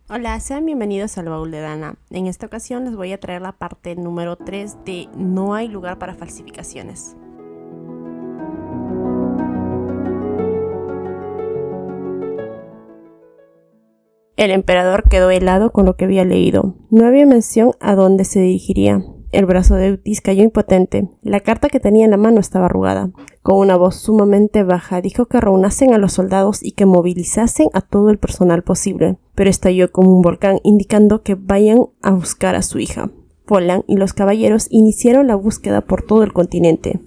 Hola, sean bienvenidos al Baúl de Dana. En esta ocasión les voy a traer la parte número 3 de No hay lugar para falsificaciones. El emperador quedó helado con lo que había leído. No había mención a dónde se dirigiría. El brazo de Eutis cayó impotente. La carta que tenía en la mano estaba arrugada. Con una voz sumamente baja dijo que reúnasen a los soldados y que movilizasen a todo el personal posible, pero estalló como un volcán, indicando que vayan a buscar a su hija. Folan y los caballeros iniciaron la búsqueda por todo el continente.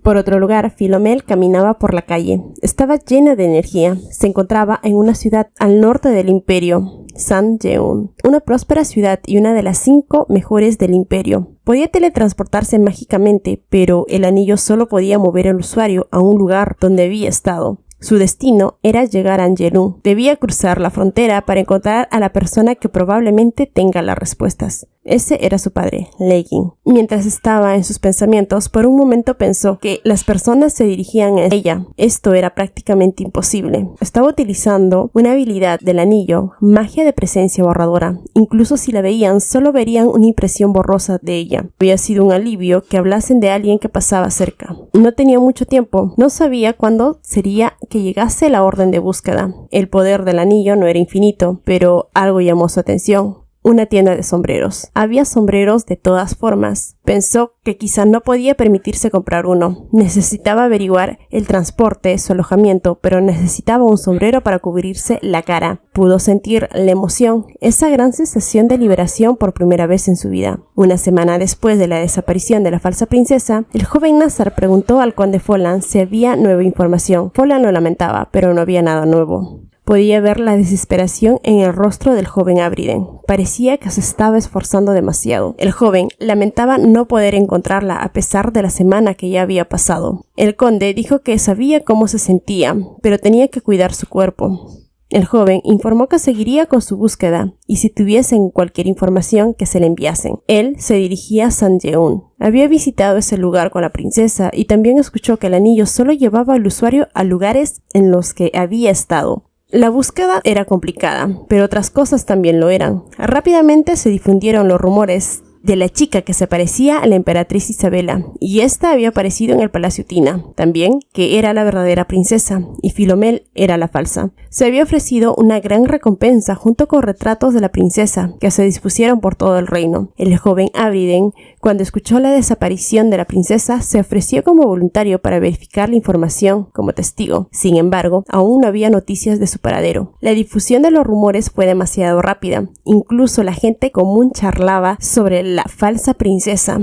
Por otro lugar, Philomel caminaba por la calle. Estaba llena de energía. Se encontraba en una ciudad al norte del imperio, San-Yeun, una próspera ciudad y una de las 5 mejores del imperio. Podía teletransportarse mágicamente, pero el anillo solo podía mover al usuario a un lugar donde había estado. Su destino era llegar a Angelou. Debía cruzar la frontera para encontrar a la persona que probablemente tenga las respuestas. Ese era su padre, Leigin. Mientras estaba en sus pensamientos, por un momento pensó que las personas se dirigían a ella. Esto era prácticamente imposible. Estaba utilizando una habilidad del anillo, magia de presencia borradora. Incluso si la veían, solo verían una impresión borrosa de ella. Había sido un alivio que hablasen de alguien que pasaba cerca. No tenía mucho tiempo. No sabía cuándo sería que llegase la orden de búsqueda. El poder del anillo no era infinito, pero algo llamó su atención. Una tienda de sombreros. Había sombreros de todas formas. Pensó que quizá no podía permitirse comprar uno. Necesitaba averiguar el transporte, su alojamiento, pero necesitaba un sombrero para cubrirse la cara. Pudo sentir la emoción, esa gran sensación de liberación por primera vez en su vida. Una semana después de la desaparición de la falsa princesa, el joven Nazar preguntó al conde Folan si había nueva información. Folan lo lamentaba, pero no había nada nuevo. Podía ver la desesperación en el rostro del joven Abriden. Parecía que se estaba esforzando demasiado. El joven lamentaba no poder encontrarla a pesar de la semana que ya había pasado. El conde dijo que sabía cómo se sentía, pero tenía que cuidar su cuerpo. El joven informó que seguiría con su búsqueda y si tuviesen cualquier información que se le enviasen. Él se dirigía a San-Yeun. Había visitado ese lugar con la princesa y también escuchó que el anillo solo llevaba al usuario a lugares en los que había estado. La búsqueda era complicada, pero otras cosas también lo eran. Rápidamente se difundieron los rumores de la chica que se parecía a la emperatriz Isabela, y esta había aparecido en el Palacio Tina, también que era la verdadera princesa, y Philomel era la falsa. Se había ofrecido una gran recompensa junto con retratos de la princesa, que se dispusieron por todo el reino. El joven Abriden, cuando escuchó la desaparición de la princesa, se ofreció como voluntario para verificar la información como testigo. Sin embargo, aún no había noticias de su paradero. La difusión de los rumores fue demasiado rápida. Incluso la gente común charlaba sobre la falsa princesa,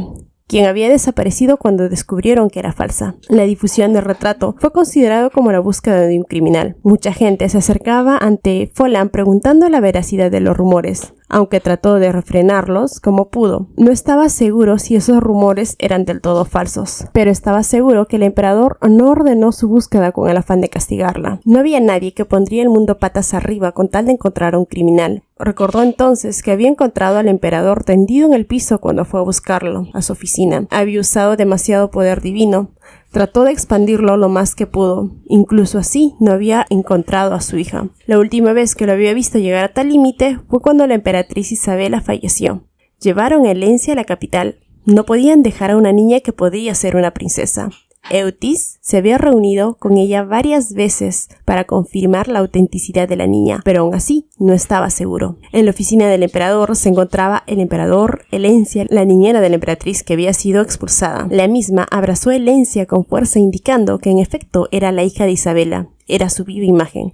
quien había desaparecido cuando descubrieron que era falsa. La difusión del retrato fue considerado como la búsqueda de un criminal. Mucha gente se acercaba ante Folan preguntando la veracidad de los rumores, aunque trató de refrenarlos como pudo. No estaba seguro si esos rumores eran del todo falsos, pero estaba seguro que el emperador no ordenó su búsqueda con el afán de castigarla. No había nadie que pondría el mundo patas arriba con tal de encontrar a un criminal. Recordó entonces que había encontrado al emperador tendido en el piso cuando fue a buscarlo a su oficina. Había usado demasiado poder divino. Trató de expandirlo lo más que pudo. Incluso así no había encontrado a su hija. La última vez que lo había visto llegar a tal límite fue cuando la emperatriz Isabela falleció. Llevaron a Elencia a la capital. No podían dejar a una niña que podía ser una princesa. Eutis se había reunido con ella varias veces para confirmar la autenticidad de la niña, pero aún así no estaba seguro. En la oficina del emperador se encontraba el emperador, Elencia, la niñera de la emperatriz que había sido expulsada. La misma abrazó a Elencia con fuerza indicando que en efecto era la hija de Isabela, era su viva imagen.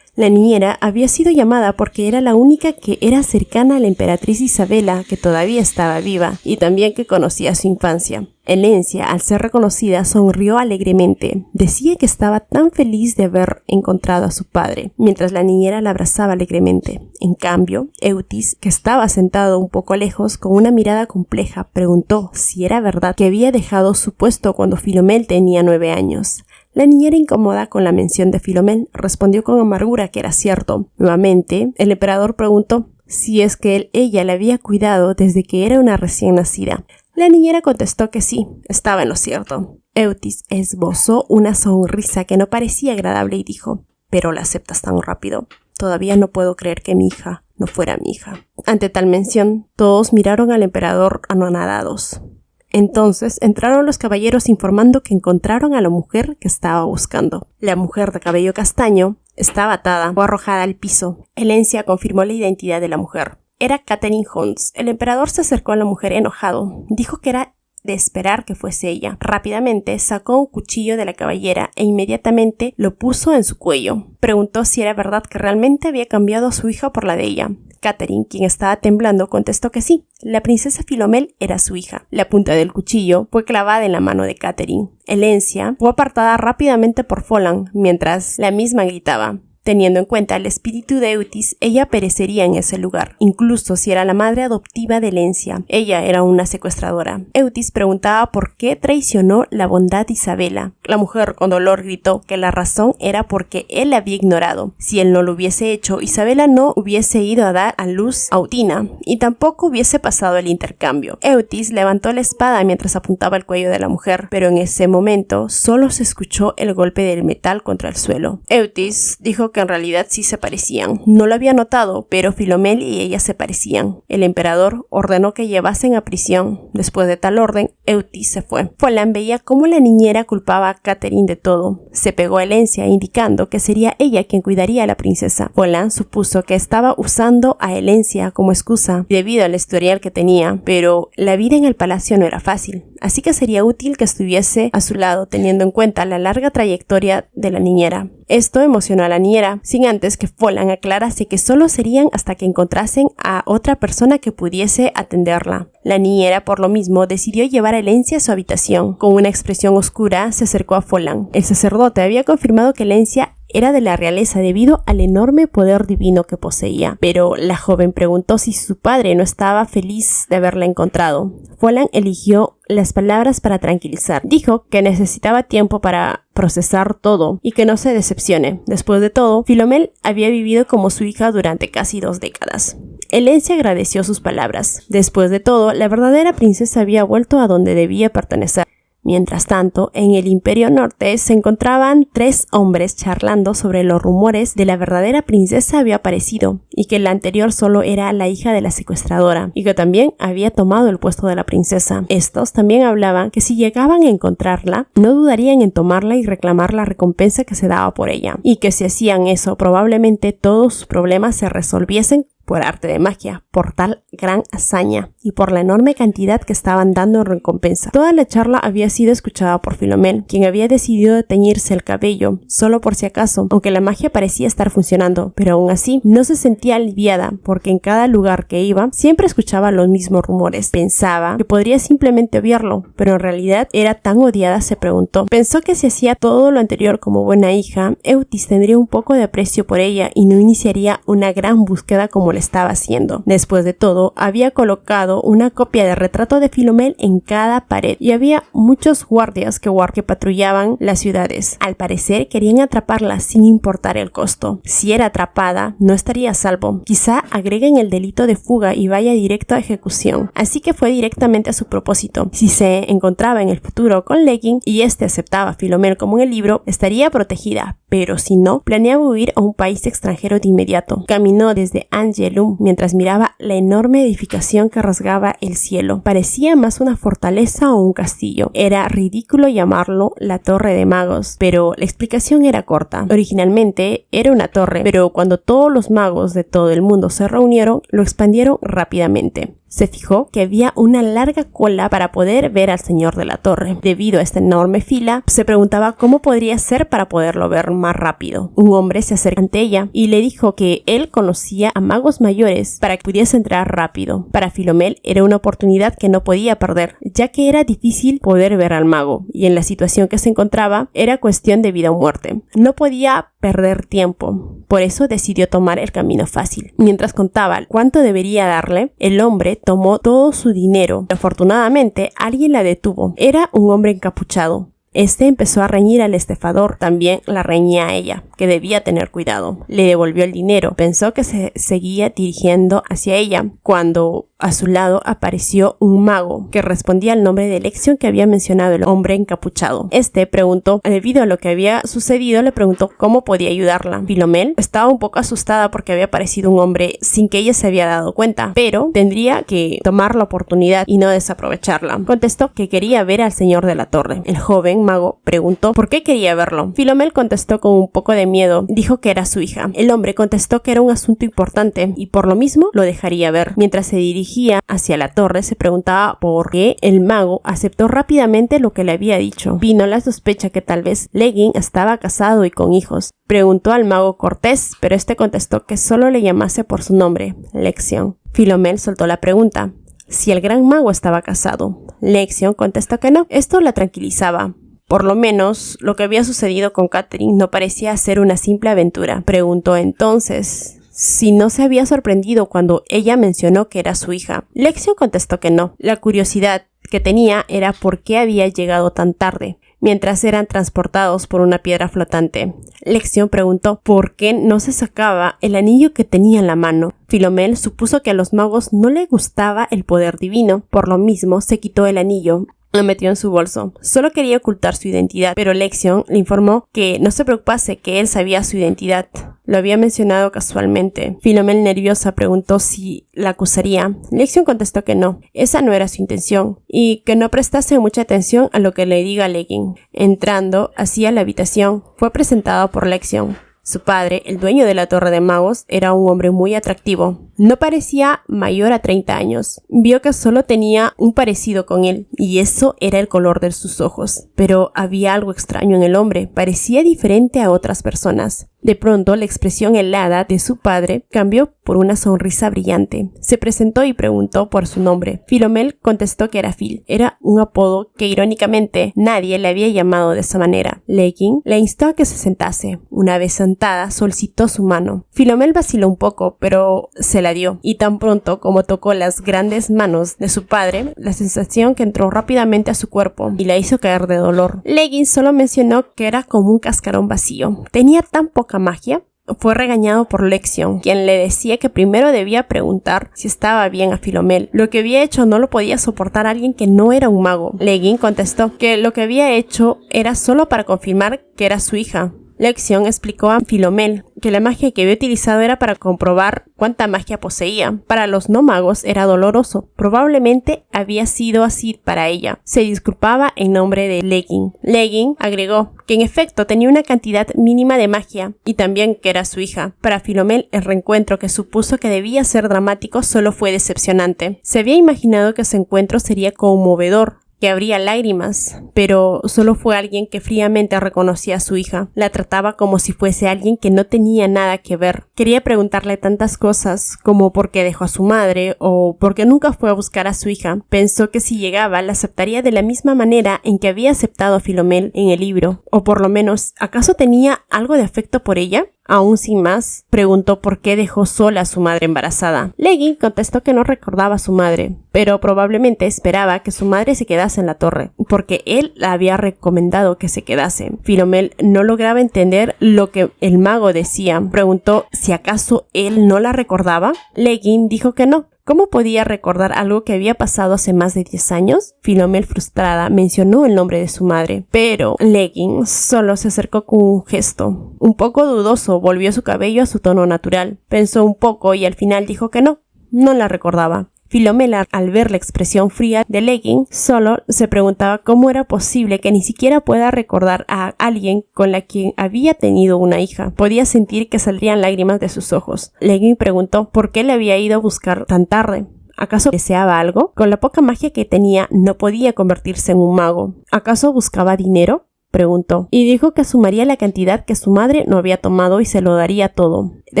La niñera había sido llamada porque era la única que era cercana a la emperatriz Isabela, que todavía estaba viva, y también que conocía su infancia. Elencia, al ser reconocida, sonrió alegremente. Decía que estaba tan feliz de haber encontrado a su padre, mientras la niñera la abrazaba alegremente. En cambio, Eutis, que estaba sentado un poco lejos, con una mirada compleja, preguntó si era verdad que había dejado su puesto cuando Philomel tenía 9 años. La niñera, incómoda con la mención de Philomel, respondió con amargura que era cierto. Nuevamente, el emperador preguntó si es que ella la había cuidado desde que era una recién nacida. La niñera contestó que sí, estaba en lo cierto. Eutis esbozó una sonrisa que no parecía agradable y dijo: «¿Pero la aceptas tan rápido? todavía no puedo creer que mi hija no fuera mi hija. Ante tal mención, todos miraron al emperador anonadados. Entonces entraron los caballeros informando que encontraron a la mujer que estaba buscando. La mujer de cabello castaño estaba atada o arrojada al piso. Elencia confirmó la identidad de la mujer. Era Catherine Hunts. El emperador se acercó a la mujer enojado. Dijo que era de esperar que fuese ella. Rápidamente sacó un cuchillo de la cabellera e inmediatamente lo puso en su cuello. Preguntó si era verdad que realmente había cambiado a su hija por la de ella. Catherine, quien estaba temblando, contestó que sí. La princesa Philomel era su hija. La punta del cuchillo fue clavada en la mano de Catherine. Elencia fue apartada rápidamente por Folland, mientras la misma gritaba. Teniendo en cuenta el espíritu de Eutis, ella perecería en ese lugar, incluso si era la madre adoptiva de Elencia. Ella era una secuestradora. Eutis preguntaba por qué traicionó la bondad de Isabela. La mujer con dolor gritó que la razón era porque él la había ignorado. Si él no lo hubiese hecho, Isabela no hubiese ido a dar a luz a Utina y tampoco hubiese pasado el intercambio. Eutis levantó la espada mientras apuntaba al cuello de la mujer, pero en ese momento solo se escuchó el golpe del metal contra el suelo. Eutis dijo que en realidad sí se parecían. No lo había notado, pero Philomel y ella se parecían. El emperador ordenó que llevasen a prisión. Después de tal orden, Eutis se fue. Folland veía cómo la niñera culpaba a Catherine de todo. Se pegó a Elencia, indicando que sería ella quien cuidaría a la princesa. Folland supuso que estaba usando a Elencia como excusa debido al historial que tenía, pero la vida en el palacio no era fácil, así que sería útil que estuviese a su lado, teniendo en cuenta la larga trayectoria de la niñera. Esto emocionó a la niñera, sin antes que Folland aclarase que solo serían hasta que encontrasen a otra persona que pudiese atenderla. La niñera, por lo mismo, decidió llevar a Elencia a su habitación. Con una expresión oscura, se acercó a Folland. El sacerdote había confirmado que Elencia era de la realeza debido al enorme poder divino que poseía, pero la joven preguntó si su padre no estaba feliz de haberla encontrado. Folland eligió las palabras para tranquilizar. Dijo que necesitaba tiempo para procesar todo y que no se decepcione. Después de todo, Philomel había vivido como su hija durante casi 2 décadas. Elencia agradeció sus palabras. Después de todo, la verdadera princesa había vuelto a donde debía pertenecer. Mientras tanto, en el Imperio Norte se encontraban 3 hombres charlando sobre los rumores de la verdadera princesa había aparecido y que la anterior solo era la hija de la secuestradora y que también había tomado el puesto de la princesa. Estos también hablaban que si llegaban a encontrarla, no dudarían en tomarla y reclamar la recompensa que se daba por ella, y que si hacían eso, probablemente todos sus problemas se resolviesen por arte de magia, por tal gran hazaña y por la enorme cantidad que estaban dando en recompensa. Toda la charla había sido escuchada por Philomel, quien había decidido teñirse el cabello, solo por si acaso, aunque la magia parecía estar funcionando, pero aún así no se sentía aliviada, porque en cada lugar que iba siempre escuchaba los mismos rumores. Pensaba que podría simplemente obviarlo, pero en realidad era tan odiada, se preguntó. Pensó que si hacía todo lo anterior como buena hija, Eutis tendría un poco de aprecio por ella y no iniciaría una gran búsqueda como le estaba haciendo. Después de todo, había colocado una copia de retrato de Philomel en cada pared y había muchos guardias que patrullaban las ciudades. Al parecer querían atraparla sin importar el costo. Si era atrapada, no estaría a salvo. Quizá agreguen el delito de fuga y vaya directo a ejecución. Así que fue directamente a su propósito. Si se encontraba en el futuro con Legging y este aceptaba a Philomel como en el libro, estaría protegida, pero si no, planeaba huir a un país extranjero de inmediato. Caminó desde Angelum mientras miraba la enorme edificación que rasgaba el cielo. Parecía más una fortaleza o un castillo. Era ridículo llamarlo la Torre de Magos, pero la explicación era corta. Originalmente era una torre, pero cuando todos los magos de todo el mundo se reunieron, lo expandieron rápidamente. Se fijó que había una larga cola para poder ver al señor de la torre. Debido a esta enorme fila, se preguntaba cómo podría ser para poderlo ver más rápido. Un hombre se acercó ante ella y le dijo que él conocía a magos mayores para que pudiese entrar rápido. Para Philomel era una oportunidad que no podía perder, ya que era difícil poder ver al mago, y en la situación que se encontraba era cuestión de vida o muerte. No podía perder tiempo, por eso decidió tomar el camino fácil. Mientras contaba cuánto debería darle, el hombre tomó todo su dinero. Afortunadamente, alguien la detuvo. Era un hombre encapuchado. Este empezó a reñir al estafador, también la reñía a ella, que debía tener cuidado. Le devolvió el dinero, pensó que se seguía dirigiendo hacia ella, cuando a su lado apareció un mago que respondía al nombre de Lexion que había mencionado el hombre encapuchado. Este preguntó, debido a lo que había sucedido, le preguntó cómo podía ayudarla. Philomel estaba un poco asustada porque había aparecido un hombre sin que ella se había dado cuenta, pero tendría que tomar la oportunidad y no desaprovecharla. Contestó que quería ver al señor de la torre. El joven mago preguntó por qué quería verlo. Philomel contestó con un poco de miedo. Dijo que era su hija. El hombre contestó que era un asunto importante y por lo mismo lo dejaría ver. Mientras se dirigía hacia la torre, se preguntaba por qué el mago aceptó rápidamente lo que le había dicho. Vino la sospecha que tal vez Leggin estaba casado y con hijos. Preguntó al mago cortés, pero este contestó que solo le llamase por su nombre, Lexion. Philomel soltó la pregunta si el gran mago estaba casado. Lexion contestó que no. Esto la tranquilizaba. Por lo menos, lo que había sucedido con Catherine no parecía ser una simple aventura. Preguntó entonces si no se había sorprendido cuando ella mencionó que era su hija. Lexion contestó que no. La curiosidad que tenía era por qué había llegado tan tarde, mientras eran transportados por una piedra flotante. Lexion preguntó por qué no se sacaba el anillo que tenía en la mano. Philomel supuso que a los magos no les gustaba el poder divino, por lo mismo se quitó el anillo. Lo metió en su bolso. Solo quería ocultar su identidad, pero Lexion le informó que no se preocupase, que él sabía su identidad. Lo había mencionado casualmente. Philomel, nerviosa, preguntó si la acusaría. Lexion contestó que no, esa no era su intención, y que no prestase mucha atención a lo que le diga Leggin. Entrando hacia la habitación, fue presentado por Lexion. Su padre, el dueño de la Torre de Magos, era un hombre muy atractivo. No parecía mayor a 30 años. Vio que solo tenía un parecido con él, y eso era el color de sus ojos. Pero había algo extraño en el hombre, parecía diferente a otras personas. De pronto, la expresión helada de su padre cambió por una sonrisa brillante. Se presentó y preguntó por su nombre. Philomel contestó que era Phil. Era un apodo que, irónicamente, nadie le había llamado de esa manera. Leggin le instó a que se sentase. Una vez sentada, solicitó su mano. Philomel vaciló un poco, pero se la dio. Y tan pronto como tocó las grandes manos de su padre, la sensación que entró rápidamente a su cuerpo y la hizo caer de dolor. Leggin solo mencionó que era como un cascarón vacío. Tenía tan poca magia. Fue regañado por Lexion, quien le decía que primero debía preguntar si estaba bien a Philomel. Lo que había hecho no lo podía soportar alguien que no era un mago. Leggin contestó que lo que había hecho era solo para confirmar que era su hija. Lexion explicó a Philomel que la magia que había utilizado era para comprobar cuánta magia poseía. Para los no magos era doloroso. Probablemente había sido así para ella. Se disculpaba en nombre de Leggin. Leggin agregó que en efecto tenía una cantidad mínima de magia y también que era su hija. Para Philomel, el reencuentro, que supuso que debía ser dramático, solo fue decepcionante. Se había imaginado que ese encuentro sería conmovedor, que habría lágrimas, pero solo fue alguien que fríamente reconocía a su hija. La trataba como si fuese alguien que no tenía nada que ver. Quería preguntarle tantas cosas, como por qué dejó a su madre o por qué nunca fue a buscar a su hija. Pensó que si llegaba la aceptaría de la misma manera en que había aceptado a Philomel en el libro, o por lo menos, ¿acaso tenía algo de afecto por ella? Aún sin más, preguntó por qué dejó sola a su madre embarazada. Leggin contestó que no recordaba a su madre, pero probablemente esperaba que su madre se quedase en la torre, porque él la había recomendado que se quedase. Philomel no lograba entender lo que el mago decía. Preguntó si acaso él no la recordaba. Leggin dijo que no. ¿Cómo podía recordar algo que había pasado hace más de 10 años? Philomel, frustrada, mencionó el nombre de su madre, pero Leggin solo se acercó con un gesto. Un poco dudoso, volvió su cabello a su tono natural. Pensó un poco y al final dijo que no la recordaba. Philomel, al ver la expresión fría de Leggin, solo se preguntaba cómo era posible que ni siquiera pueda recordar a alguien con la quien había tenido una hija. Podía sentir que saldrían lágrimas de sus ojos. Leggin preguntó por qué le había ido a buscar tan tarde. ¿Acaso deseaba algo? Con la poca magia que tenía, no podía convertirse en un mago. ¿Acaso buscaba dinero? preguntó, y dijo que sumaría la cantidad que su madre no había tomado y se lo daría todo. De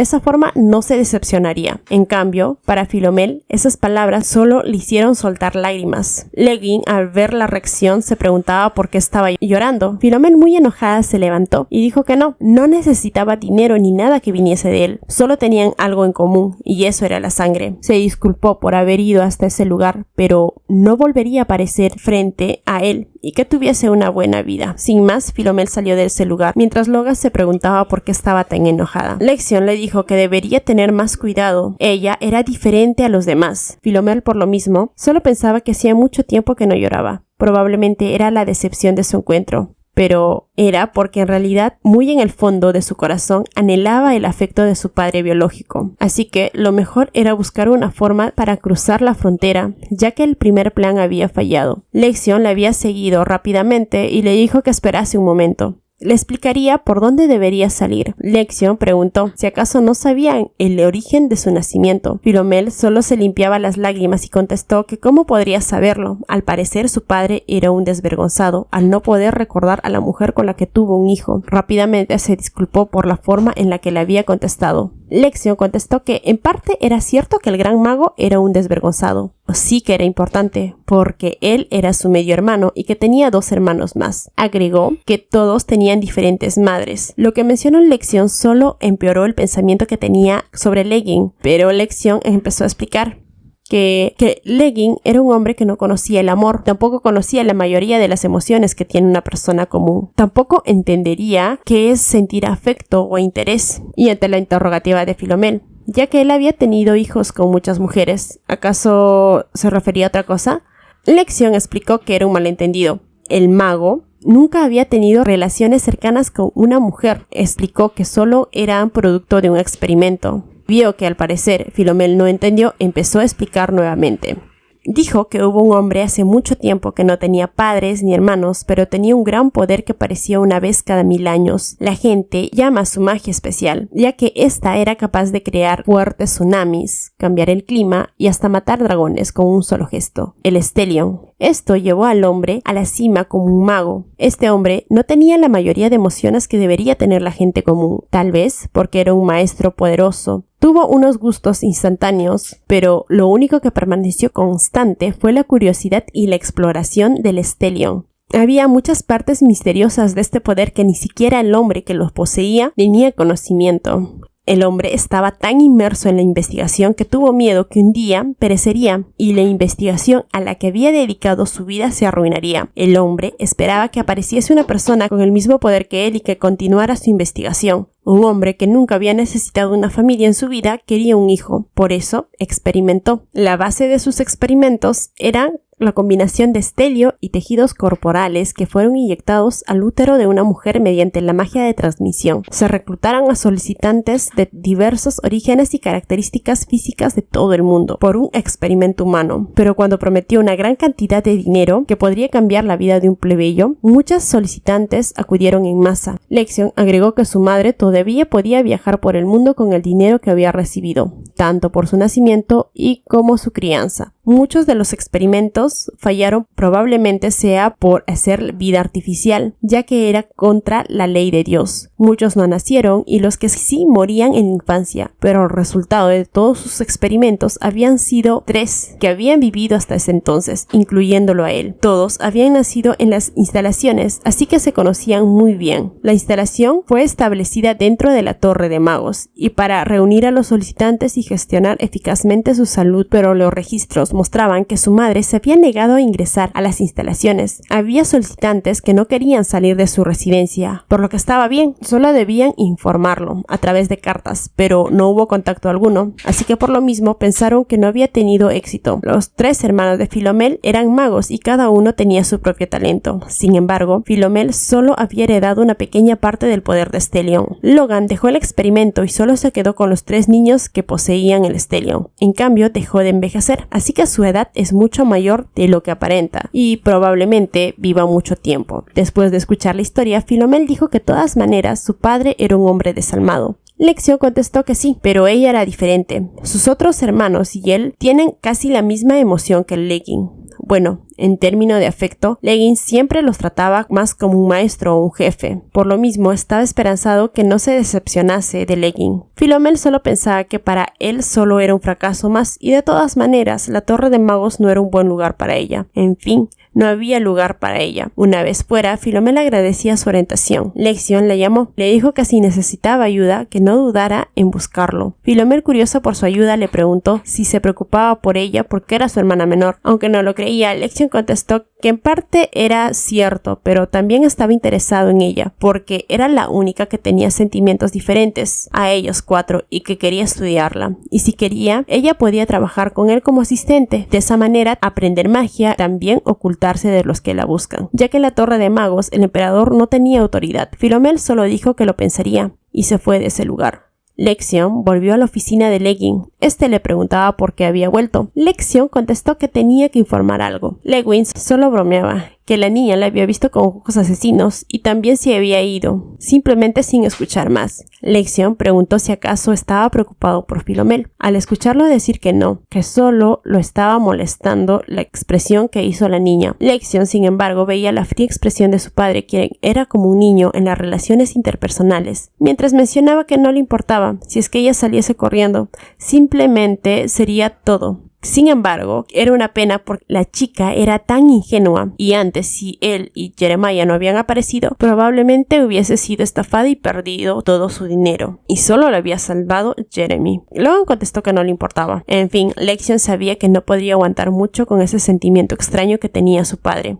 esa forma no se decepcionaría. En cambio, para Philomel, esas palabras solo le hicieron soltar lágrimas. Leguín, al ver la reacción, se preguntaba por qué estaba llorando. Philomel, muy enojada, se levantó y dijo que no necesitaba dinero ni nada que viniese de él. Solo tenían algo en común, y eso era la sangre. Se disculpó por haber ido hasta ese lugar, pero no volvería a aparecer frente a él y que tuviese una buena vida. Sin más, Philomel salió de ese lugar, mientras Logan se preguntaba por qué estaba tan enojada. Lexion le dijo que debería tener más cuidado. Ella era diferente a los demás. Philomel, por lo mismo, solo pensaba que hacía mucho tiempo que no lloraba. Probablemente era la decepción de su encuentro, pero era porque en realidad, muy en el fondo de su corazón, anhelaba el afecto de su padre biológico. Así que lo mejor era buscar una forma para cruzar la frontera, ya que el primer plan había fallado. Lexion le había seguido rápidamente y le dijo que esperase un momento. Le explicaría por dónde debería salir. Lexion preguntó si acaso no sabían el origen de su nacimiento. Philomel solo se limpiaba las lágrimas y contestó que cómo podría saberlo. Al parecer su padre era un desvergonzado al no poder recordar a la mujer con la que tuvo un hijo. Rápidamente se disculpó por la forma en la que le había contestado. Lexion contestó que en parte era cierto que el gran mago era un desvergonzado. Sí que era importante, porque él era su medio hermano y que tenía 2 hermanos más. Agregó que todos tenían diferentes madres. Lo que mencionó Lexion solo empeoró el pensamiento que tenía sobre Leguín, pero Lexion empezó a explicar que Leguín era un hombre que no conocía el amor, tampoco conocía la mayoría de las emociones que tiene una persona común, tampoco entendería qué es sentir afecto o interés. Y ante la interrogativa de Philomel, ya que él había tenido hijos con muchas mujeres, ¿acaso se refería a otra cosa? Lexion explicó que era un malentendido. El mago nunca había tenido relaciones cercanas con una mujer. Explicó que solo eran producto de un experimento. Vio que al parecer Philomel no entendió, empezó a explicar nuevamente. Dijo que hubo un hombre hace mucho tiempo que no tenía padres ni hermanos, pero tenía un gran poder que aparecía una vez cada 1000 años. La gente llama su magia especial, ya que esta era capaz de crear fuertes tsunamis, cambiar el clima y hasta matar dragones con un solo gesto, el Stellion. Esto llevó al hombre a la cima como un mago. Este hombre no tenía la mayoría de emociones que debería tener la gente común, tal vez porque era un maestro poderoso. Tuvo unos gustos instantáneos, pero lo único que permaneció constante fue la curiosidad y la exploración del Stellion. Había muchas partes misteriosas de este poder que ni siquiera el hombre que los poseía tenía conocimiento. El hombre estaba tan inmerso en la investigación que tuvo miedo que un día perecería y la investigación a la que había dedicado su vida se arruinaría. El hombre esperaba que apareciese una persona con el mismo poder que él y que continuara su investigación. Un hombre que nunca había necesitado una familia en su vida quería un hijo, por eso experimentó. La base de sus experimentos era la combinación de estelio y tejidos corporales que fueron inyectados al útero de una mujer mediante la magia de transmisión. Se reclutaron a solicitantes de diversos orígenes y características físicas de todo el mundo por un experimento humano. Pero cuando prometió una gran cantidad de dinero que podría cambiar la vida de un plebeyo, muchas solicitantes acudieron en masa. Lexion agregó que su madre todavía podía viajar por el mundo con el dinero que había recibido, tanto por su nacimiento y como su crianza. Muchos de los experimentos fallaron, probablemente sea por hacer vida artificial, ya que era contra la ley de Dios. Muchos no nacieron y los que sí morían en infancia, pero el resultado de todos sus experimentos habían sido 3 que habían vivido hasta ese entonces, incluyéndolo a él. Todos habían nacido en las instalaciones, así que se conocían muy bien. La instalación fue establecida dentro de la Torre de Magos y para reunir a los solicitantes y gestionar eficazmente su salud, pero los registros mostraban que su madre se había negado a ingresar a las instalaciones. Había solicitantes que no querían salir de su residencia, por lo que estaba bien, solo debían informarlo a través de cartas, pero no hubo contacto alguno, así que por lo mismo pensaron que no había tenido éxito. Los 3 hermanos de Philomel eran magos y cada uno tenía su propio talento. Sin embargo, Philomel solo había heredado una pequeña parte del poder de Stellion. Logan dejó el experimento y solo se quedó con los 3 niños que poseían el Stellion. En cambio, dejó de envejecer, así que su edad es mucho mayor de lo que aparenta y probablemente viva mucho tiempo. Después de escuchar la historia, Philomel dijo que de todas maneras su padre era un hombre desalmado. Lexion contestó que sí, pero ella era diferente. Sus otros hermanos y él tienen casi la misma emoción que Leguín. Bueno, En términos de afecto, Leggins siempre los trataba más como un maestro o un jefe. Por lo mismo, estaba esperanzado que no se decepcionase de Leggins. Philomel solo pensaba que para él solo era un fracaso más y de todas maneras la Torre de Magos no era un buen lugar para ella. En fin, no había lugar para ella. Una vez fuera, Philomel agradecía su orientación. Lexion la llamó. Le dijo que si necesitaba ayuda, que no dudara en buscarlo. Philomel, curiosa por su ayuda, le preguntó si se preocupaba por ella porque era su hermana menor. Aunque no lo creía, Lexion contestó que en parte era cierto, pero también estaba interesado en ella, porque era la única que tenía sentimientos diferentes a ellos cuatro y que quería estudiarla. Y si quería, ella podía trabajar con él como asistente. De esa manera, aprender magia, también ocultarse de los que la buscan. Ya que en la Torre de Magos, el emperador no tenía autoridad. Philomel solo dijo que lo pensaría, y se fue de ese lugar. Lexion volvió a la oficina de Leggins. Este le preguntaba por qué había vuelto. Lexion contestó que tenía que informar algo. Leggins solo bromeaba, que la niña la había visto con ojos asesinos y también se había ido, simplemente sin escuchar más. Lexion preguntó si acaso estaba preocupado por Philomel. Al escucharlo decir que no, que solo lo estaba molestando la expresión que hizo la niña. Lexion, sin embargo, veía la fría expresión de su padre, quien era como un niño en las relaciones interpersonales, mientras mencionaba que no le importaba si es que ella saliese corriendo, simplemente sería todo. Sin embargo, era una pena porque la chica era tan ingenua y antes, si él y Jeremiah no habían aparecido, probablemente hubiese sido estafada y perdido todo su dinero. Y solo lo había salvado Jeremy. Logan contestó que no le importaba. En fin, Lexion sabía que no podría aguantar mucho con ese sentimiento extraño que tenía su padre.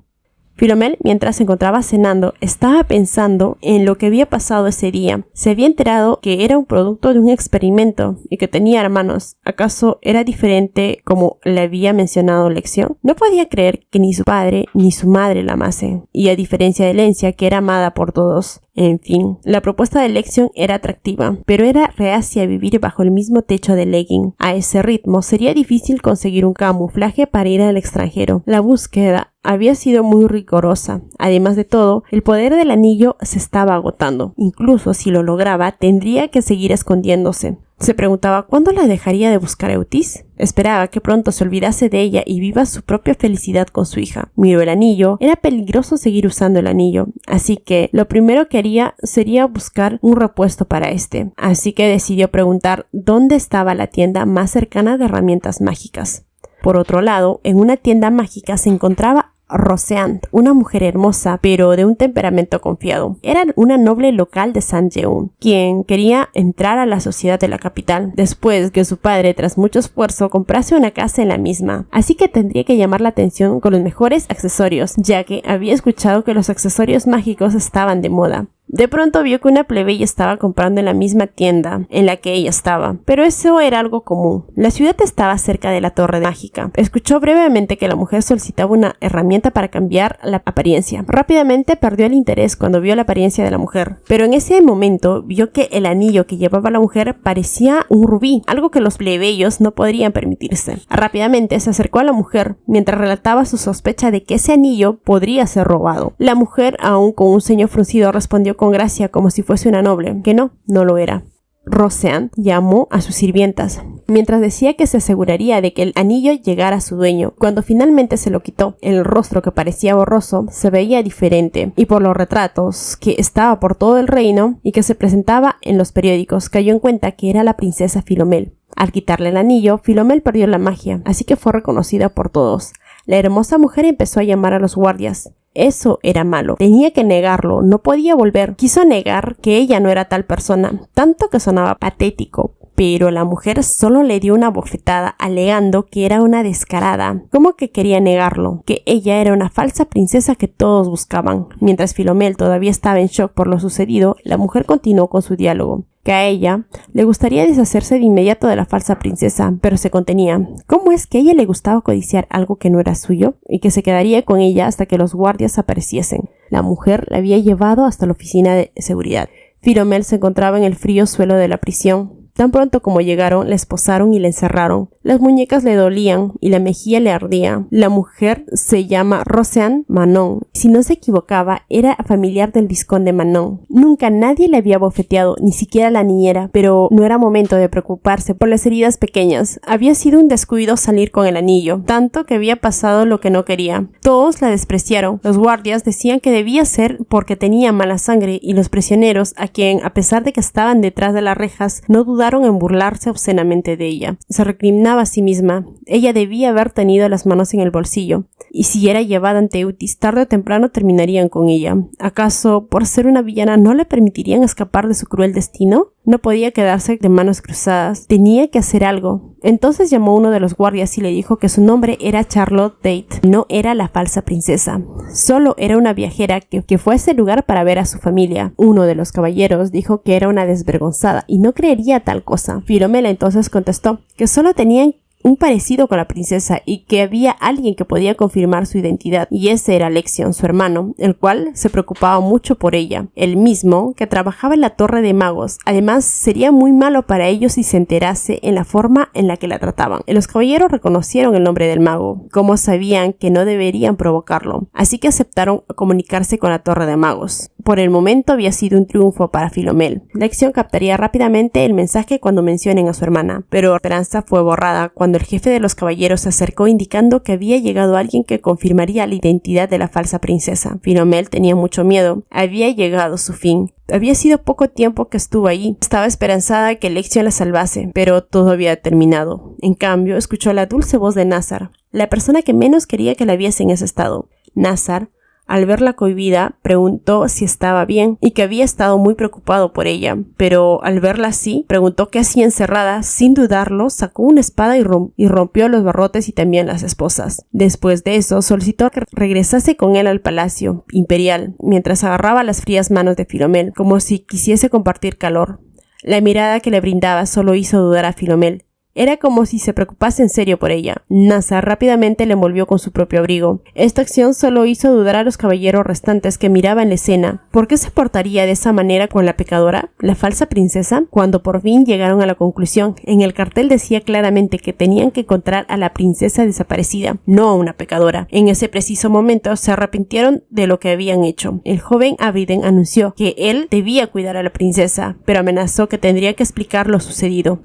Philomel, mientras se encontraba cenando, estaba pensando en lo que había pasado ese día. Se había enterado que era un producto de un experimento y que tenía hermanos. ¿Acaso era diferente como le había mencionado Lexion? No podía creer que ni su padre ni su madre la amasen. Y a diferencia de Lencia, que era amada por todos. En fin, la propuesta de Lexion era atractiva, pero era reacia a vivir bajo el mismo techo de Leggins. A ese ritmo sería difícil conseguir un camuflaje para ir al extranjero. La búsqueda había sido muy rigurosa. Además de todo, el poder del anillo se estaba agotando. Incluso si lo lograba, tendría que seguir escondiéndose. Se preguntaba cuándo la dejaría de buscar a Eutis. Esperaba que pronto se olvidase de ella y viva su propia felicidad con su hija. Miró el anillo. Era peligroso seguir usando el anillo, así que lo primero que haría sería buscar un repuesto para este. Así que decidió preguntar dónde estaba la tienda más cercana de herramientas mágicas. Por otro lado, en una tienda mágica se encontraba Roseant, una mujer hermosa, pero de un temperamento confiado. Era una noble local de Saint-Jean, quien quería entrar a la sociedad de la capital, después que su padre, tras mucho esfuerzo, comprase una casa en la misma. Así que tendría que llamar la atención con los mejores accesorios, ya que había escuchado que los accesorios mágicos estaban de moda. De pronto vio que una plebeya estaba comprando en la misma tienda en la que ella estaba, pero eso era algo común. La ciudad estaba cerca de la torre mágica. Escuchó brevemente que la mujer solicitaba una herramienta para cambiar la apariencia. Rápidamente perdió el interés cuando vio la apariencia de la mujer, pero en ese momento vio que el anillo que llevaba la mujer parecía un rubí, algo que los plebeyos no podrían permitirse. Rápidamente se acercó a la mujer mientras relataba su sospecha de que ese anillo podría ser robado. La mujer, aún con un ceño fruncido, respondió con gracia como si fuese una noble, que no lo era. Roseant llamó a sus sirvientas, mientras decía que se aseguraría de que el anillo llegara a su dueño. Cuando finalmente se lo quitó, el rostro, que parecía borroso, se veía diferente, y por los retratos que estaba por todo el reino y que se presentaba en los periódicos, cayó en cuenta que era la princesa Philomel. Al quitarle el anillo, Philomel perdió la magia, así que fue reconocida por todos. La hermosa mujer empezó a llamar a los guardias. Eso era malo. Tenía que negarlo. No podía volver. Quiso negar que ella no era tal persona, tanto que sonaba patético. Pero la mujer solo le dio una bofetada, alegando que era una descarada. ¿Cómo que quería negarlo? Que ella era una falsa princesa que todos buscaban. Mientras Philomel todavía estaba en shock por lo sucedido, la mujer continuó con su diálogo. Que a ella le gustaría deshacerse de inmediato de la falsa princesa, pero se contenía. ¿Cómo es que a ella le gustaba codiciar algo que no era suyo? Y que se quedaría con ella hasta que los guardias apareciesen. La mujer la había llevado hasta la oficina de seguridad. Philomel se encontraba en el frío suelo de la prisión. Tan pronto como llegaron, la esposaron y la encerraron. Las muñecas le dolían y la mejilla le ardía. La mujer se llama Roseanne Manon. Si no se equivocaba, era familiar del vizconde Manon. Nunca nadie le había bofeteado, ni siquiera la niñera, pero no era momento de preocuparse por las heridas pequeñas. Había sido un descuido salir con el anillo, tanto que había pasado lo que no quería. Todos la despreciaron. Los guardias decían que debía ser porque tenía mala sangre, y los prisioneros, a quien, a pesar de que estaban detrás de las rejas, no dudaron en burlarse obscenamente de ella. Se recriminaba a sí misma. Ella debía haber tenido las manos en el bolsillo, y si era llevada ante Eutis, tarde o temprano terminarían con ella. ¿Acaso, por ser una villana, no le permitirían escapar de su cruel destino? No podía quedarse de manos cruzadas. Tenía que hacer algo. Entonces llamó a uno de los guardias y le dijo que su nombre era Charlotte Date. No era la falsa princesa. Solo era una viajera que fue a ese lugar para ver a su familia. Uno de los caballeros dijo que era una desvergonzada y no creería tal cosa. Filomela entonces contestó que solo tenían un parecido con la princesa y que había alguien que podía confirmar su identidad, y ese era Lexion, su hermano, el cual se preocupaba mucho por ella, el mismo que trabajaba en la Torre de Magos. Además, sería muy malo para ellos si se enterase en la forma en la que la trataban. Los caballeros reconocieron el nombre del mago, como sabían que no deberían provocarlo, así que aceptaron comunicarse con la Torre de Magos. Por el momento había sido un triunfo para Filomel. Lexion captaría rápidamente el mensaje cuando mencionen a su hermana, pero la esperanza fue borrada cuando el jefe de los caballeros se acercó indicando que había llegado alguien que confirmaría la identidad de la falsa princesa. Filomel tenía mucho miedo. Había llegado su fin. Había sido poco tiempo que estuvo allí. Estaba esperanzada que Lexion la salvase, pero todo había terminado. En cambio, escuchó la dulce voz de Nazar, la persona que menos quería que la viese en ese estado. Nazar, al verla cohibida, preguntó si estaba bien y que había estado muy preocupado por ella, pero al verla así, preguntó qué hacía encerrada. Sin dudarlo, sacó una espada y rompió los barrotes y también las esposas. Después de eso, solicitó que regresase con él al palacio imperial, mientras agarraba las frías manos de Filomel, como si quisiese compartir calor. La mirada que le brindaba solo hizo dudar a Filomel. Era como si se preocupase en serio por ella. Nazar rápidamente le envolvió con su propio abrigo. Esta acción solo hizo dudar a los caballeros restantes que miraban la escena. ¿Por qué se portaría de esa manera con la pecadora, la falsa princesa? Cuando por fin llegaron a la conclusión, en el cartel decía claramente que tenían que encontrar a la princesa desaparecida, no a una pecadora. En ese preciso momento se arrepintieron de lo que habían hecho. El joven Abriden anunció que él debía cuidar a la princesa, pero amenazó que tendría que explicar lo sucedido.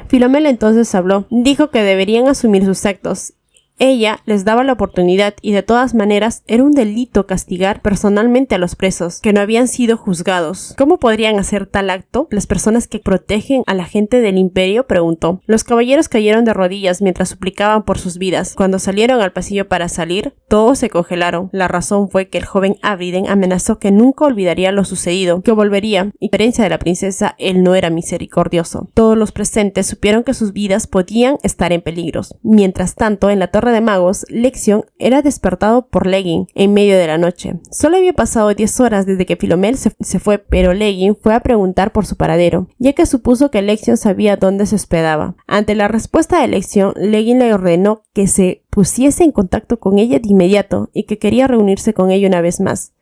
Filomela entonces habló. Dijo que deberían asumir sus actos. Ella les daba la oportunidad y de todas maneras era un delito castigar personalmente a los presos que no habían sido juzgados. ¿Cómo podrían hacer tal acto las personas que protegen a la gente del imperio?, preguntó. Los caballeros cayeron de rodillas mientras suplicaban por sus vidas. Cuando salieron al pasillo para salir, todos se congelaron. La razón fue que el joven Abriden amenazó que nunca olvidaría lo sucedido, que volvería. A diferencia de la princesa, él no era misericordioso. Todos los presentes supieron que sus vidas podían estar en peligro. Mientras tanto, en la Torre de Magos, Lexion era despertado por Leggin en medio de la noche. Solo había pasado 10 horas desde que Filomel se fue, pero Leggin fue a preguntar por su paradero, ya que supuso que Lexion sabía dónde se hospedaba. Ante la respuesta de Lexion, Leggin le ordenó que se pusiese en contacto con ella de inmediato y que quería reunirse con ella una vez más.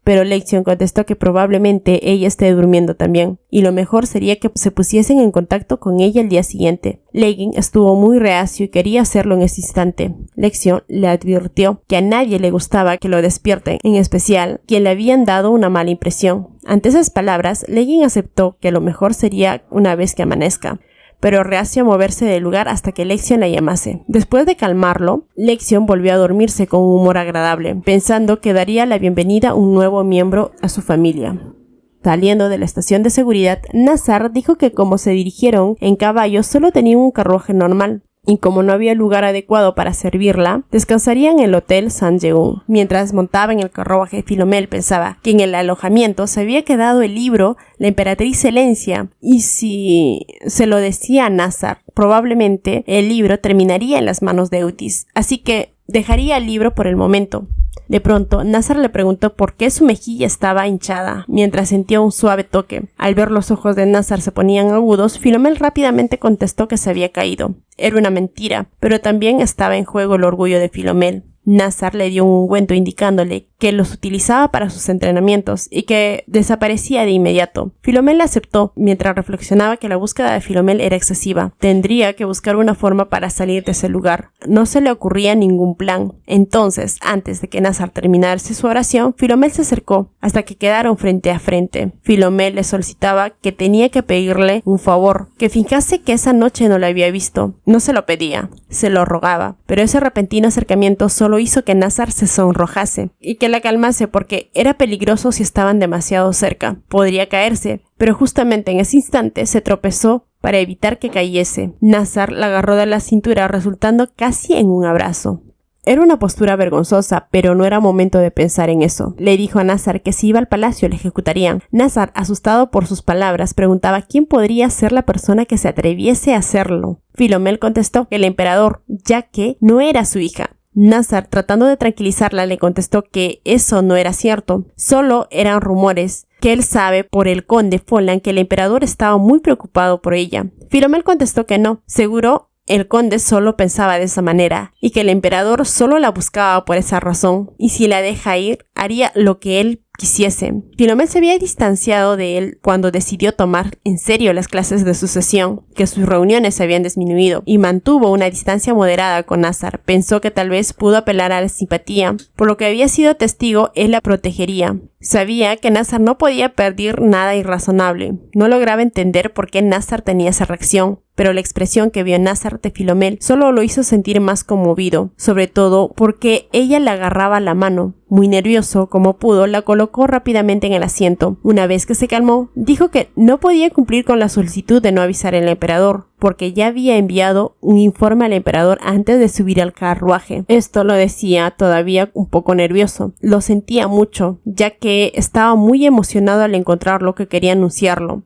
Pero Lexion contestó que probablemente ella esté durmiendo también, y lo mejor sería que se pusiesen en contacto con ella el día siguiente. Leggin estuvo muy reacio y quería hacerlo en ese instante. Lexion le advirtió que a nadie le gustaba que lo despierten, en especial quien le habían dado una mala impresión. Ante esas palabras, Leggin aceptó que lo mejor sería una vez que amanezca, pero reacio a moverse del lugar hasta que Lexion la llamase. Después de calmarlo, Lexion volvió a dormirse con un humor agradable, pensando que daría la bienvenida a un nuevo miembro a su familia. Saliendo de la estación de seguridad, Nazar dijo que como se dirigieron en caballo solo tenían un carruaje normal, y como no había lugar adecuado para servirla, descansarían en el Hotel Saint-Jean. Mientras montaba en el carruaje, Filomel pensaba que en el alojamiento se había quedado el libro La emperatriz Helencia, y si se lo decía a Nazar, probablemente el libro terminaría en las manos de Eutis, así que dejaría el libro por el momento. De pronto, Nazar le preguntó por qué su mejilla estaba hinchada, mientras sentía un suave toque. Al ver los ojos de Nazar se ponían agudos, Filomel rápidamente contestó que se había caído. Era una mentira, pero también estaba en juego el orgullo de Filomel. Nazar le dio un ungüento indicándole que los utilizaba para sus entrenamientos y que desaparecía de inmediato. Filomel aceptó, mientras reflexionaba que la búsqueda de Filomel era excesiva. Tendría que buscar una forma para salir de ese lugar. No se le ocurría ningún plan. Entonces, antes de que Nazar terminase su oración, Filomel se acercó hasta que quedaron frente a frente. Filomel le solicitaba que tenía que pedirle un favor, que fijase que esa noche no la había visto. No se lo pedía, se lo rogaba, pero ese repentino acercamiento solo hizo que Nazar se sonrojase y que la calmase porque era peligroso si estaban demasiado cerca. Podría caerse, pero justamente en ese instante se tropezó para evitar que cayese. Nazar la agarró de la cintura, resultando casi en un abrazo. Era una postura vergonzosa, pero no era momento de pensar en eso. Le dijo a Nazar que si iba al palacio le ejecutarían. Nazar, asustado por sus palabras, preguntaba quién podría ser la persona que se atreviese a hacerlo. Filomel contestó que el emperador, ya que no era su hija. Nazar, tratando de tranquilizarla, le contestó que eso no era cierto, solo eran rumores, que él sabe por el conde Folland que el emperador estaba muy preocupado por ella. Filomel contestó que no, seguro el conde solo pensaba de esa manera y que el emperador solo la buscaba por esa razón y si la deja ir haría lo que él quisiese. Filomel se había distanciado de él cuando decidió tomar en serio las clases de sucesión, que sus reuniones se habían disminuido, y mantuvo una distancia moderada con Nazar. Pensó que tal vez pudo apelar a la simpatía. Por lo que había sido testigo, él la protegería. Sabía que Nazar no podía pedir nada irrazonable. No lograba entender por qué Nazar tenía esa reacción, pero la expresión que vio Nazar de Filomel solo lo hizo sentir más conmovido, sobre todo porque ella le agarraba la mano. Muy nervioso, como pudo, la colocó rápidamente en el asiento. Una vez que se calmó, dijo que no podía cumplir con la solicitud de no avisar al emperador, porque ya había enviado un informe al emperador antes de subir al carruaje. Esto lo decía todavía un poco nervioso. Lo sentía mucho, ya que estaba muy emocionado al encontrarlo que quería anunciarlo.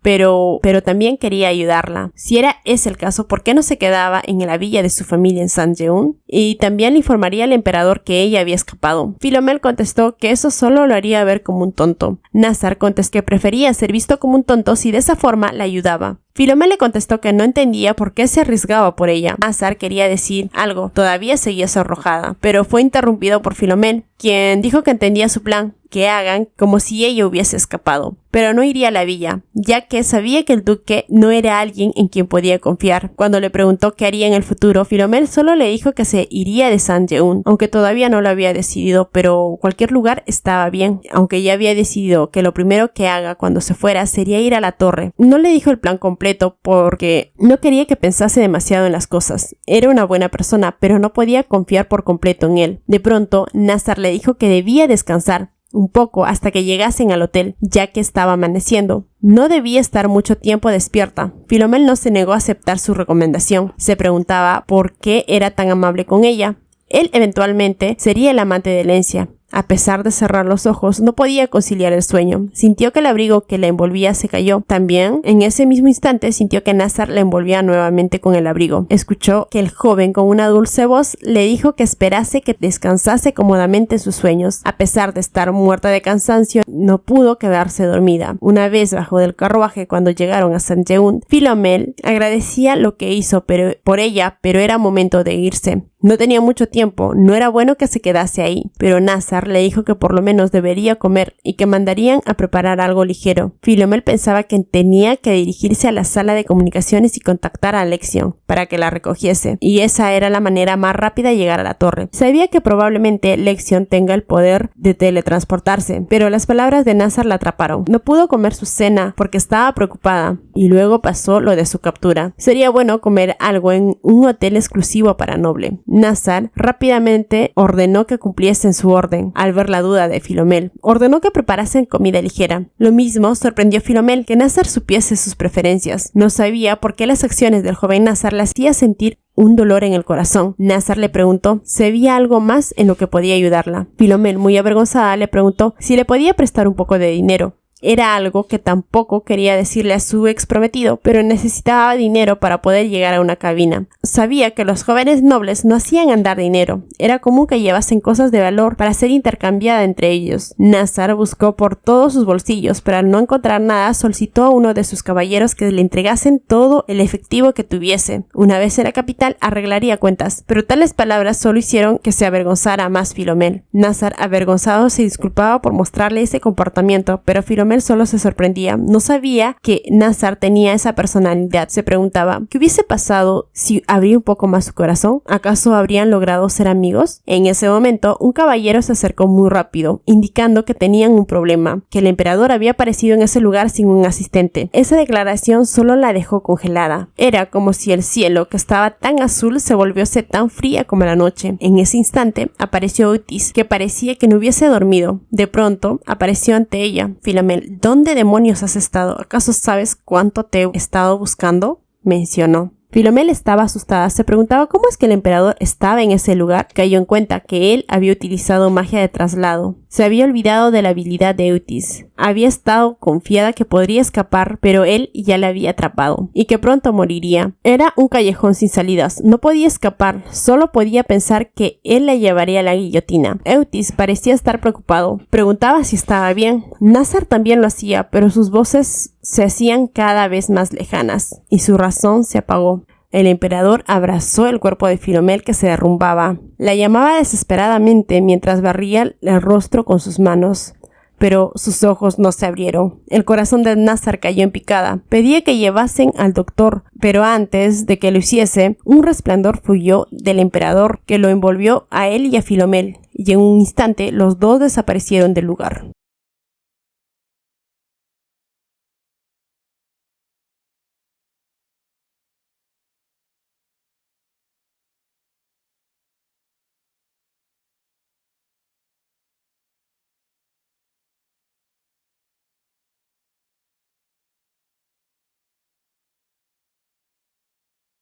Pero también quería ayudarla. Si era ese el caso, ¿por qué no se quedaba en la villa de su familia en Saint-Jean? Y también le informaría al emperador que ella había escapado. Filomel contestó que eso solo lo haría ver como un tonto. Nazar contestó que prefería ser visto como un tonto si de esa forma la ayudaba. Filomel le contestó que no entendía por qué se arriesgaba por ella. Nazar quería decir algo, todavía seguía sonrojada, pero fue interrumpido por Filomel, quien dijo que entendía su plan, que hagan como si ella hubiese escapado, pero no iría a la villa, ya que sabía que el duque no era alguien en quien podía confiar. Cuando le preguntó qué haría en el futuro, Filomel solo le dijo que se iría de Saint-Jean, aunque todavía no lo había decidido, pero cualquier lugar estaba bien, aunque ya había decidido que lo primero que haga cuando se fuera sería ir a la torre. No le dijo el plan completo porque no quería que pensase demasiado en las cosas. Era una buena persona, pero no podía confiar por completo en él. De pronto, Nazar le dijo que debía descansar un poco hasta que llegasen al hotel, ya que estaba amaneciendo. No debía estar mucho tiempo despierta. Filomel no se negó a aceptar su recomendación. Se preguntaba por qué era tan amable con ella. Él eventualmente sería el amante de Lencia. A pesar de cerrar los ojos, no podía conciliar el sueño. Sintió que el abrigo que la envolvía se cayó. También, en ese mismo instante, sintió que Nazar la envolvía nuevamente con el abrigo. Escuchó que el joven, con una dulce voz, le dijo que esperase que descansase cómodamente en sus sueños. A pesar de estar muerta de cansancio, no pudo quedarse dormida. Una vez bajó del carruaje, cuando llegaron a Saint-Jean, Filomel agradecía lo que hizo por ella, pero era momento de irse. No tenía mucho tiempo, no era bueno que se quedase ahí, pero Nazar le dijo que por lo menos debería comer y que mandarían a preparar algo ligero. Filomel pensaba que tenía que dirigirse a la sala de comunicaciones y contactar a Lexion para que la recogiese, y esa era la manera más rápida de llegar a la torre. Sabía que probablemente Lexion tenga el poder de teletransportarse, pero las palabras de Nazar la atraparon. No pudo comer su cena porque estaba preocupada, y luego pasó lo de su captura. Sería bueno comer algo en un hotel exclusivo para noble. Nazar rápidamente ordenó que cumpliesen su orden. Al ver la duda de Filomel, ordenó que preparasen comida ligera. Lo mismo sorprendió a Filomel, que Nazar supiese sus preferencias. No sabía por qué las acciones del joven Nazar la hacía sentir un dolor en el corazón. Nazar le preguntó si había algo más en lo que podía ayudarla. Filomel, muy avergonzada, le preguntó si le podía prestar un poco de dinero. Era algo que tampoco quería decirle a su ex prometido, pero necesitaba dinero para poder llegar a una cabina. Sabía que los jóvenes nobles no hacían andar dinero. Era común que llevasen cosas de valor para ser intercambiada entre ellos. Nazar buscó por todos sus bolsillos, pero al no encontrar nada solicitó a uno de sus caballeros que le entregasen todo el efectivo que tuviese. Una vez en la capital arreglaría cuentas, pero tales palabras solo hicieron que se avergonzara más Filomel. Nazar, avergonzado, se disculpaba por mostrarle ese comportamiento, pero Filomel solo se sorprendía. No sabía que Nazar tenía esa personalidad. Se preguntaba, ¿qué hubiese pasado si abría un poco más su corazón? ¿Acaso habrían logrado ser amigos? En ese momento, un caballero se acercó muy rápido, indicando que tenían un problema, que el emperador había aparecido en ese lugar sin un asistente. Esa declaración solo la dejó congelada. Era como si el cielo, que estaba tan azul, se volviose tan fría como la noche. En ese instante, apareció Eutis, que parecía que no hubiese dormido. De pronto, apareció ante ella. Filomel, ¿dónde demonios has estado? ¿Acaso sabes cuánto te he estado buscando? Mencionó. Filomel estaba asustada, se preguntaba cómo es que el emperador estaba en ese lugar. Cayó en cuenta que él había utilizado magia de traslado. Se había olvidado de la habilidad de Eutis. Había estado confiada que podría escapar, pero él ya la había atrapado y que pronto moriría. Era un callejón sin salidas. No podía escapar, solo podía pensar que él la llevaría a la guillotina. Eutis parecía estar preocupado. Preguntaba si estaba bien. Nazar también lo hacía, pero sus voces se hacían cada vez más lejanas y su razón se apagó. El emperador abrazó el cuerpo de Filomel, que se derrumbaba. La llamaba desesperadamente mientras barría el rostro con sus manos, pero sus ojos no se abrieron. El corazón de Nazar cayó en picada. Pedía que llevasen al doctor, pero antes de que lo hiciese, un resplandor fluyó del emperador que lo envolvió a él y a Filomel, y en un instante los dos desaparecieron del lugar.